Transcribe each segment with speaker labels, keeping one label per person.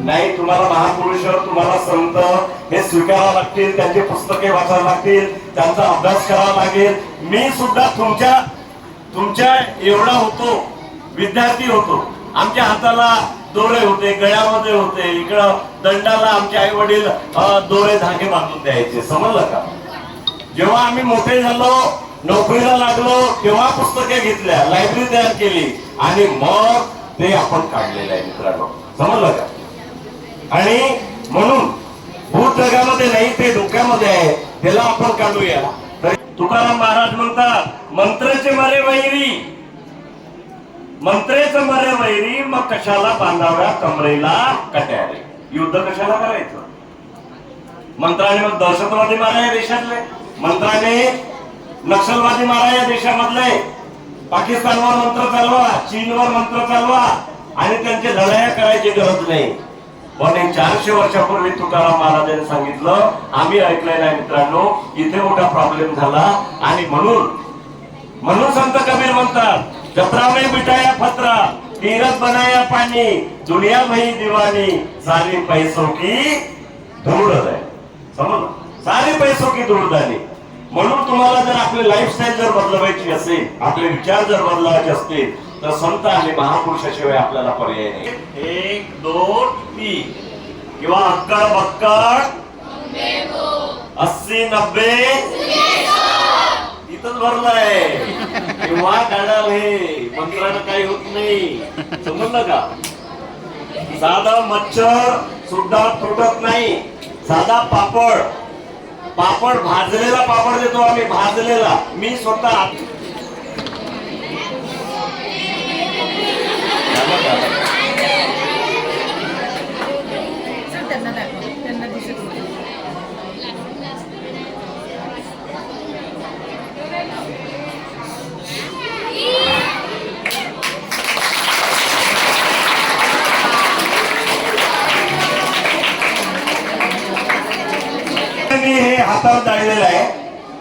Speaker 1: नाही, तुम्हाला महापुरुष, तुम्हाला संत हे स्वीकारावं लागतील, त्यांची पुस्तके वाचायला लागतील, त्यांचा अभ्यास करावा लागेल. मी सुद्धा तुमच्या एवढा होतो, विद्यार्थी होतो. आमच्या हाताला दोरे होते, गळ्यामध्ये होते, इकडं दंडाला आमचे आई वडील दोरे धागे बांधून द्यायचे. समजलं का? जेव्हा आम्ही मोठे झालो, नोकरीला लागलो, तेव्हा पुस्तके घेतल्या, लायब्ररी तयार केली आणि मग ते आपण काढलेलं आहे मित्रांनो. समजलं का? आणि म्हणून भूत जगामध्ये नाही, ते डोक्यामध्ये आहे, त्याला आपण काढूया. तर तुकाराम महाराज म्हणतात, मंत्रेचे मरे वैरी, मंत्रेचं मरे वैरी, मग कशाला बांधाव्या कमरेला कट्यारे. युद्ध कशाला करायचं? मंत्राने मग दहशतवादी मारा या देशातले, मंत्राने नक्षलवादी मारा या देशामधले, पाकिस्तानवर मंत्र चालवा, चीनवर मंत्र चालवा आणि त्यांचे लढाया करायची गरज नाही. पण 400 वर्षापूर्वी तुकाराम महाराजांनी सांगितलं, आम्ही ऐकलंय नाही मित्रांनो, इथे मोठा प्रॉब्लेम झाला. आणि म्हणून संत कबीर म्हणतात, जत्रा में बिठाया फतरा, तीरथ बनाया पानी, दुनिया भई दीवानी, सारी पैसों की धूळ है. समजलं? सारी पैसों की धूळ झाली. म्हणून तुम्हाला जर आपली लाईफस्टाईल जर बदलवायची असेल, आपले विचार जर बदलवायचे असतील, तर संत आणि महापुरुषाशिवाय आपल्याला पर्याय नाही. 1 2 3 किंवा अक्कड बक्कड 80 90 इथंच भरलंय. किंवा काढाल हे मंत्रानं काही होत नाही. समजलं का? साधा मच्छर सुद्धा तुटत नाही. साधा पापड भाजलेला पापड देतो आम्ही, भाजलेला. मी स्वतः मी हे हातावर दाळलेलं आहे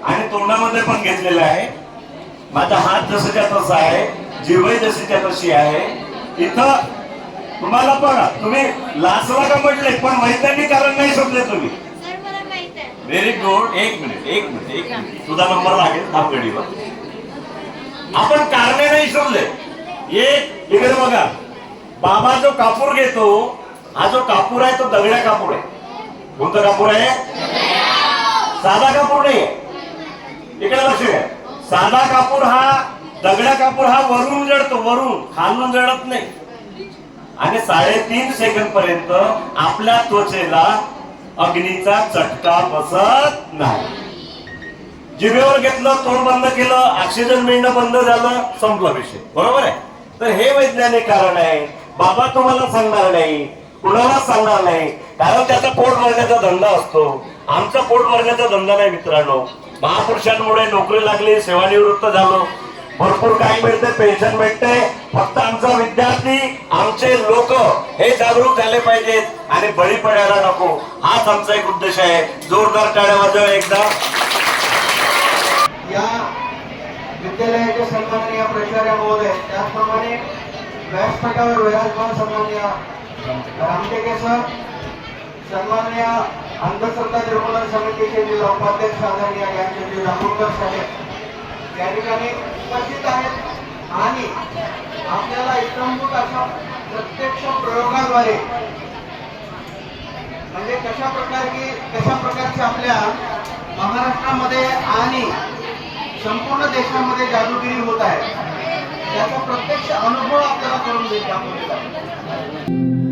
Speaker 1: आणि तोंडामध्ये पण घेतलेलं आहे. माझा हात जसंच्या तसा आहे, जीवही जशीच्या तशी आहे. इथं तुम्हाला पण, तुम्ही लाचला का म्हटले, पण वैज्ञानिक कारण नाही शोधले तुम्ही. Very good. एक मिनिट तुझा नंबर लागेल थांबगडीवर. आपण कारणे नाही शोधले. एक इकडे बघा, बाबा जो कापूर घेतो, हा जो कापूर आहे तो दगड्या कापूर आहे. कोणता कापूर आहे? साधा कापूर नाही. इकडे लक्ष द्या. साधा कापूर हा, दगड्या कापूर हा वरून जळतो, वरून, खालून जळत नाही. आणि 3.5 सेकंद पर्यंत आपल्या त्वचेला अग्नीचा चटका बसत नाही. जिभेवर घेतलं, तोंड बंद केलं, ऑक्सिजन मिळणं बंद झालं, संपला विषय. बरोबर आहे? तर हे वैज्ञानिक कारण आहे. बाबा तुम्हाला सांगणार नाही, कुणाला सांगणार नाही, कारण त्याचा पोट भरण्याचा धंदा असतो. आमचा पोट भरण्याचा धंदा नाही मित्रांनो. महापुरुषांमुळे नोकरी लागली, सेवानिवृत्त झालो, भरपूर काही मिळते, पेन्शन भेटते. फक्त आमचा विद्यार्थी, आमचे लोक हे जागरूक झाले पाहिजेत आणि बळी पडायला नको. हाच आमचा एक उद्देश आहे. जोरदार टाळ्या वाजवा एकदा.
Speaker 2: या विद्यालयाचे सन्माननीय प्राचार्य महोदय, त्याचप्रमाणे व्यासपीठावर विराजमान सन्माननीय रामटेके सर, सन्माननीय अंधश्रद्धा निर्मूलन समितीचे जे उपाध्यक्ष आदरणीय यांचे जे जागरूकता साहेब या ठिकाणी उपस्थित आहेत. आणि आपल्याला इतंभूत अशा प्रत्यक्ष प्रयोगाद्वारे म्हणजे कशा प्रकारचे आपल्या महाराष्ट्रामध्ये आणि संपूर्ण देशामध्ये जादूगिरी होत आहे, त्याचा प्रत्यक्ष अनुभव आपल्याला करून देत आहे.